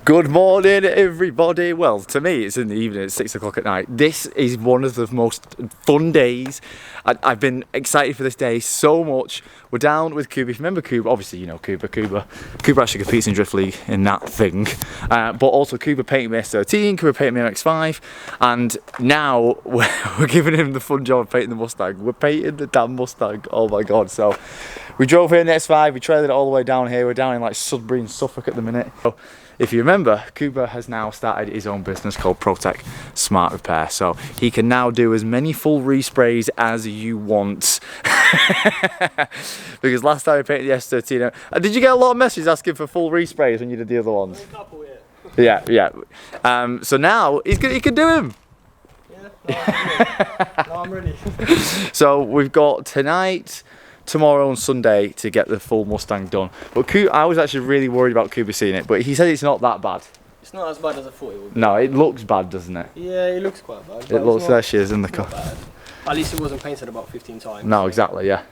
Good morning, everybody. Well, to me, it's in the evening, it's 6 o'clock at night. This is one of the most fun days. I've been excited for this day so much. We're down with Cuba. If you remember Cuba, obviously you know Cuba. Cuba actually competes in Drift League in that thing. But also Cuba painted me S13, Cuba painted me MX5. And now we're giving him the fun job of painting the Mustang. We're painting the damn Mustang. Oh my God. So we drove here in the S5, we trailed it all the way down here. We're down in like Sudbury and Suffolk at the minute. So, if you remember, Cuba has now started his own business called Protec Smart Repair. So he can now do as many full resprays as you want. Because last time I painted the S13, did you get a lot of messages asking for full resprays when you did the other ones? A couple, yeah. Yeah. So now he can do them. Yeah, no, I'm ready. So we've got tonight, tomorrow and Sunday to get the full Mustang done. But I was actually really worried about Cuba seeing it, but he said it's not that bad. It's not as bad as I thought it would be. No, it looks bad, doesn't it? Yeah, it looks quite bad. It looks, there she is in the car. At least it wasn't painted about 15 times. No, exactly, yeah.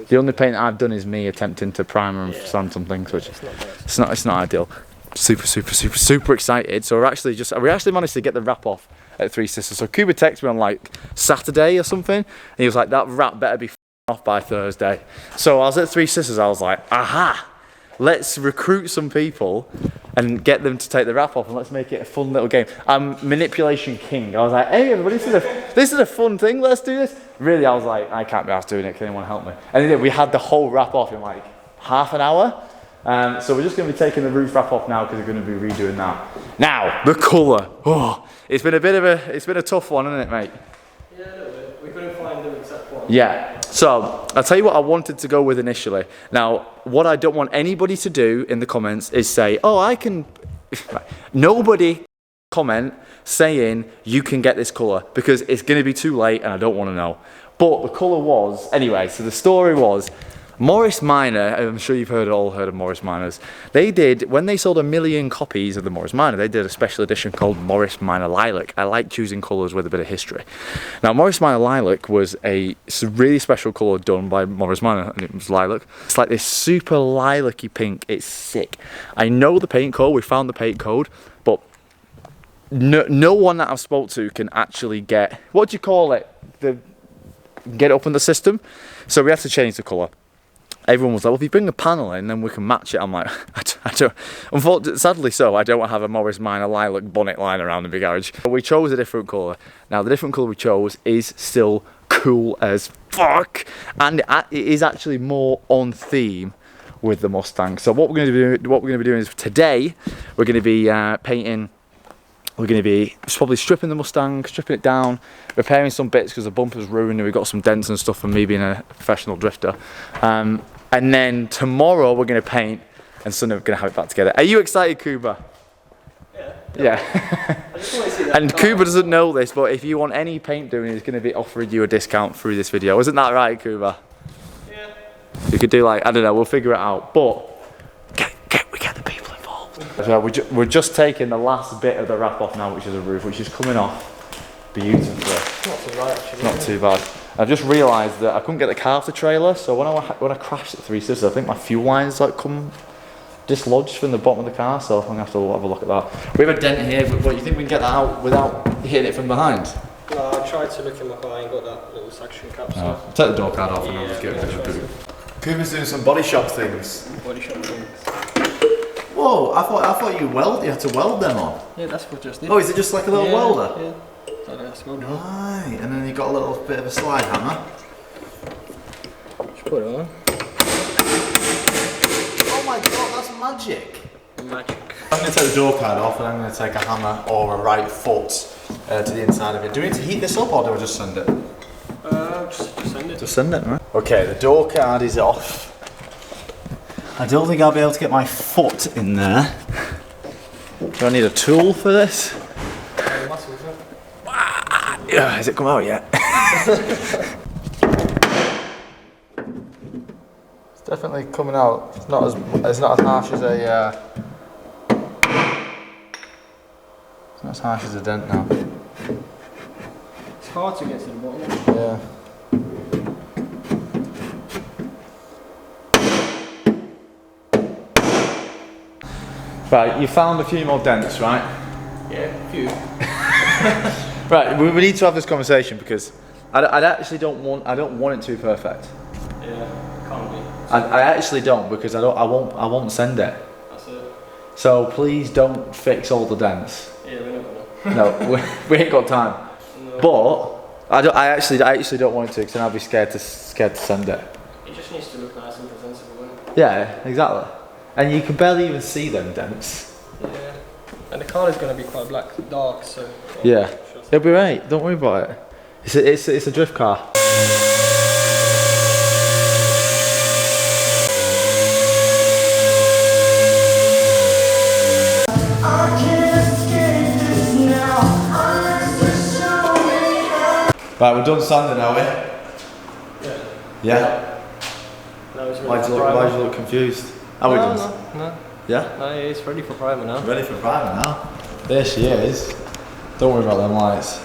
The only paint I've done is me attempting to primer and sand some things, which it's not it's not ideal. Super excited. So we actually managed to get the wrap off at Three Sisters. So Cuba texted me on like Saturday or something, and he was like, that wrap better be off by Thursday. So I was at Three Sisters, I was like, aha, let's recruit some people and get them to take the wrap off, and let's make it a fun little game. I'm manipulation king. I was like, hey everybody, this is a fun thing, let's do this. Really, I was like, I can't be asked doing it, can anyone help me? And we had the whole wrap off in like half an hour. So we're just going to be taking the roof wrap off now because we're going to be redoing that. Now, the colour. Oh, it's been a tough one, hasn't it, mate? Yeah, a little bit. We couldn't find the exact one. Yeah, so I'll tell you what I wanted to go with initially. Now, what I don't want anybody to do in the comments is say, oh, I can... Nobody comment saying you can get this colour because it's going to be too late and I don't want to know. But the colour was... Anyway, so the story was... Morris Minor, I'm sure you've all heard of Morris Minors. They did, when they sold 1 million copies of the Morris Minor, they did a special edition called Morris Minor Lilac. I like choosing colours with a bit of history. Now, Morris Minor Lilac was a really special colour done by Morris Minor, and it was lilac. It's like this super lilac-y pink. It's sick. I know the paint code, we found the paint code, but no one that I've spoke to can actually get, what do you call it? Get it up in the system. So we have to change the colour. Everyone was like, well, if you bring a panel in, then we can match it. I'm like, I don't. Unfortunately, sadly so, I don't have a Morris Minor lilac bonnet lying around in the garage. But we chose a different colour. Now, the different colour we chose is still cool as fuck. And it is actually more on theme with the Mustang. So what we're going to be doing is today, we're going to be painting. We're going to be probably stripping the Mustang, stripping it down, repairing some bits because the bumper's ruined and we've got some dents and stuff from me being a professional drifter. And then tomorrow we're going to paint and Sunday we're going to have it back together. Are you excited, Cuba? Yeah. I just want to see that. And Cuba doesn't know this, but if you want any paint doing, he's going to be offering you a discount through this video. Isn't that right, Cuba? Yeah. You could do like, I don't know, we'll figure it out. But we get the people involved. So we're just taking the last bit of the wrap off now, which is a roof, which is coming off beautifully. Not too bad, actually. Not too bad. I just realised that I couldn't get the car off the trailer, so when I crashed at Three Sisters, I think my fuel lines like come dislodged from the bottom of the car, so I'm gonna have to have a look at that. We have a dent here, but what, you think we can get that out without hitting it from behind? No, I tried to look in my car and got that little suction cap. So. Take the door card off and I'll just get a picture. Cuba's doing some body shop things. Body shop things. Whoa! I thought you had to weld them on. Yeah, that's what just did. Oh, is it just like a little welder? Yeah. So that's good. Right, and then you got a little bit of a slide hammer. Just put it on. Oh my God, that's magic! Magic. I'm going to take the door card off and I'm going to take a hammer or a right foot to the inside of it. Do we need to heat this up or do I just send it? Just send it. Just send it, right? Okay, the door card is off. I don't think I'll be able to get my foot in there. Do I need a tool for this? Has it come out yet? It's definitely coming out. It's not as harsh as a. It's not as harsh as a dent now. It's hard to get to the bottom. Yeah. Right, you found a few more dents, right? Yeah, a few. Right, we need to have this conversation because I actually don't want it to be perfect. Yeah, can't be. I actually don't because I won't send it. That's it. So please don't fix all the dents. Yeah, we're not gonna. No, we ain't got time. No. But I actually don't want it to because then I'll be scared to send it. It just needs to look nice and presentable, wouldn't it? Yeah, exactly. And you can barely even see them dents. Yeah. And the car is going to be quite dark, so. Yeah, it'll be right. Don't worry about it. It's a drift car. Right, we're done sanding, are we? Yeah. Yeah. No, it's ready Why do you look confused? Are we done? No. Yeah? No, it's ready for primer now. Ready for primer now. There she is. Don't worry about them lights.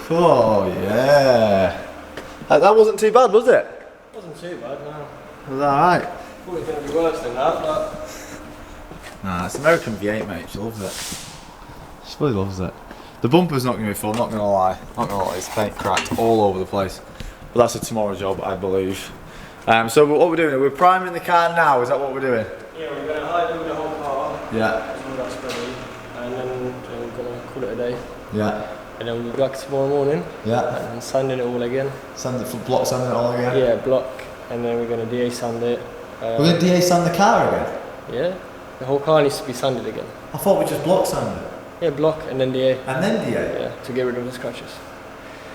Oh yeah. That wasn't too bad, was it? Wasn't too bad, no. Was that alright? Thought it was going to be worse than that, but. Nah, it's American V8, mate. She loves it. She really loves it. The bumper's not going to be full, not going to lie. Not going to lie, it's paint cracked all over the place. But that's a tomorrow job, I believe. So what we're doing, we're priming the car now, is that what we're doing? Yeah, we're going to hide over the whole car. Yeah. All that's ready. And then we're going to call it a day. Yeah. And then we'll be back tomorrow morning. Yeah. And sanding it all again. Sand it for block, sand it all again? Yeah, block. And then we're going to DA sand it. We're going to DA sand the car again? Yeah. The whole car needs to be sanded again. I thought we just block sanded it. Yeah, block and then DA. And then DA? Yeah, to get rid of the scratches.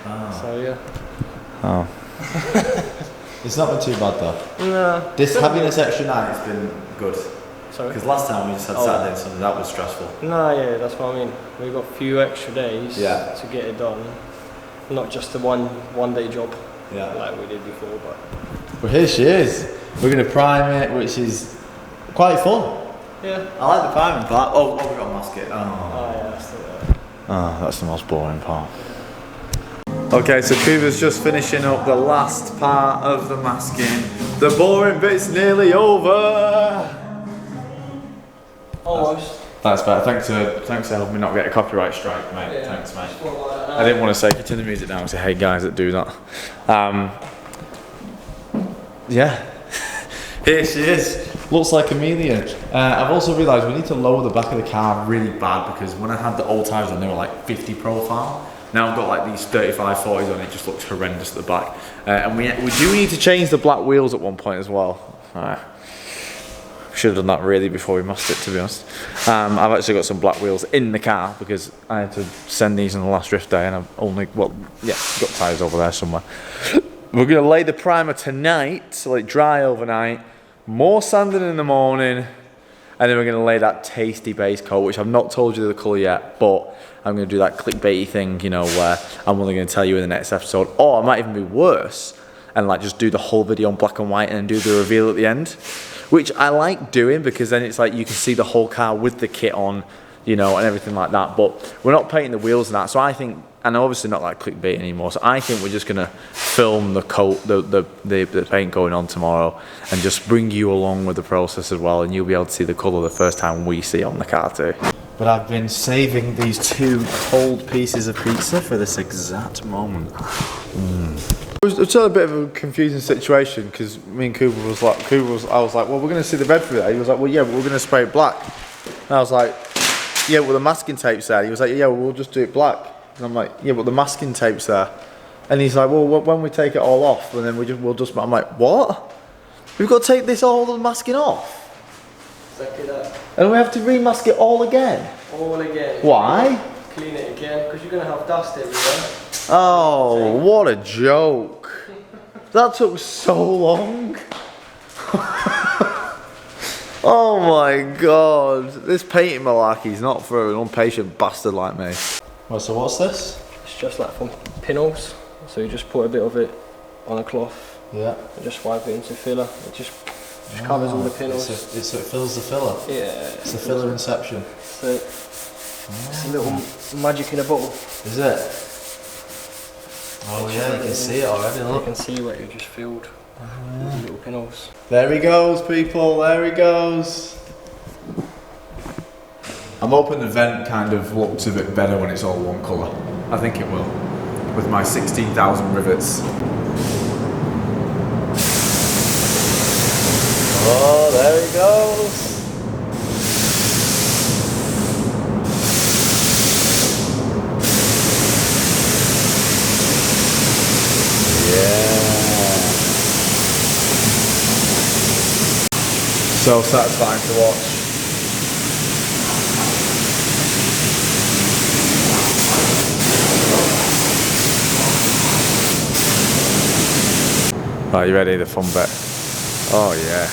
Oh. So yeah. Oh. It's not been too bad though. No. Having this extra night has been good. Sorry? Because last time we just had Saturday and Sunday, that was stressful. No, yeah, that's what I mean. We've got a few extra days Yeah. to get it done. Not just the one day job like we did before, but. Well, here she is. We're going to prime it, which is quite fun. Yeah. I like the priming part. Oh, we've got to mask it. Oh yeah, that's the. That's the most boring part. Okay, so Cooper's just finishing up the last part of the masking. The boring bit's nearly over. Almost. That's better. Thanks for helping me not get a copyright strike, mate. Yeah. Thanks, mate. I didn't want to say turn the music down and say, hey guys that do that. Yeah. Here she is. Looks like a chameleon. I've also realised we need to lower the back of the car really bad because when I had the old tyres on, they were like 50 profile. Now I've got like these 35, 40s on, it just looks horrendous at the back. And we do need to change the black wheels at one point as well. Should have done that really before we masked it, to be honest. I've actually got some black wheels in the car because I had to send these on the last drift day and I've only, got tyres over there somewhere. We're going to lay the primer tonight, so let it dry overnight. More sanding in the morning, and then we're going to lay that tasty base coat, which I've not told you the colour yet, but I'm going to do that clickbaity thing, you know, where I'm only going to tell you in the next episode, or I might even be worse, and like just do the whole video in black and white and then do the reveal at the end, which I like doing because then it's like you can see the whole car with the kit on, you know, and everything like that, but we're not painting the wheels and that, so I think, and obviously not like clickbait anymore, so I think we're just gonna film the coat, the paint going on tomorrow, and just bring you along with the process as well, and you'll be able to see the colour the first time we see it on the car too. But I've been saving these 2 cold pieces of pizza for this exact moment. It was a bit of a confusing situation because me and Cooper was like, I was like, well, we're gonna see the red through that. He was like, well, yeah, but we're gonna spray it black. And I was like, yeah, well, the masking tape's there. He was like, yeah, well, we'll just do it black. And I'm like, yeah, but the masking tape's there. And he's like, well, when we take it all off, and then we'll just. I'm like, what? We've got to take all the masking off. Exactly that. And we have to remask it all again. All again. Why? Clean it again, because you're gonna have dust everywhere. Oh, what a joke! That took so long. Oh my god, this painting malarkey is not for an impatient bastard like me. Well, so what's this? It's just like from pinholes, so you just put a bit of it on a cloth. Yeah. And just wipe it into filler. It just covers all the pinholes. So it fills the filler? Yeah. It's a filler inception. So it's a little magic in a bottle. Is it? Oh yeah, you can see it already, look. You can see where you just filled with little pinholes. There he goes, people, there he goes. I'm hoping the vent kind of looks a bit better when it's all one colour. I think it will. With my 16,000 rivets. Oh, there he goes. So satisfying to watch. Right, you ready? The fun bit. Oh yeah.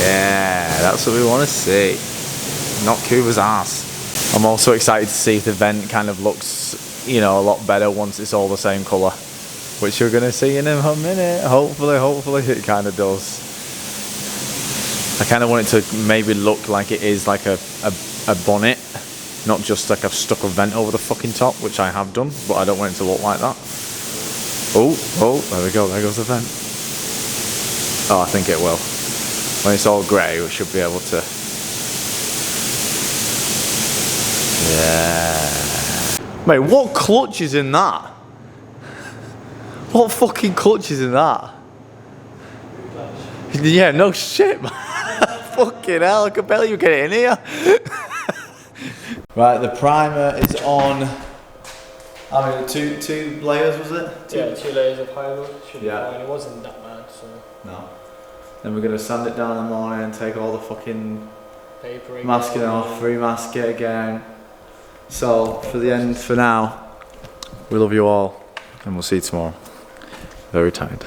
Yeah, that's what we want to see. Not Cuba's ass. I'm also excited to see if the vent kind of looks, you know, a lot better once it's all the same colour, which you're going to see in a minute. Hopefully it kind of does. I kind of want it to maybe look like it is like a bonnet, not just like I've stuck a vent over the fucking top, which I have done, but I don't want it to look like that. Oh, there we go, there goes the vent. Oh, I think it will. When it's all grey, we should be able to. Yeah. Mate, what clutch is in that? What fucking clutch is in that? Yeah, no shit, man. Fucking hell, I could barely even get it in here. Right, the primer is on. I mean, two layers, was it? Yeah, 2 layers of high should be Yeah. fine. It wasn't that bad, so. No. Then we're gonna sand it down in the morning and take all the fucking Papering. masking off, remask it again. So for the end, for now, we love you all, and we'll see you tomorrow. Very tired.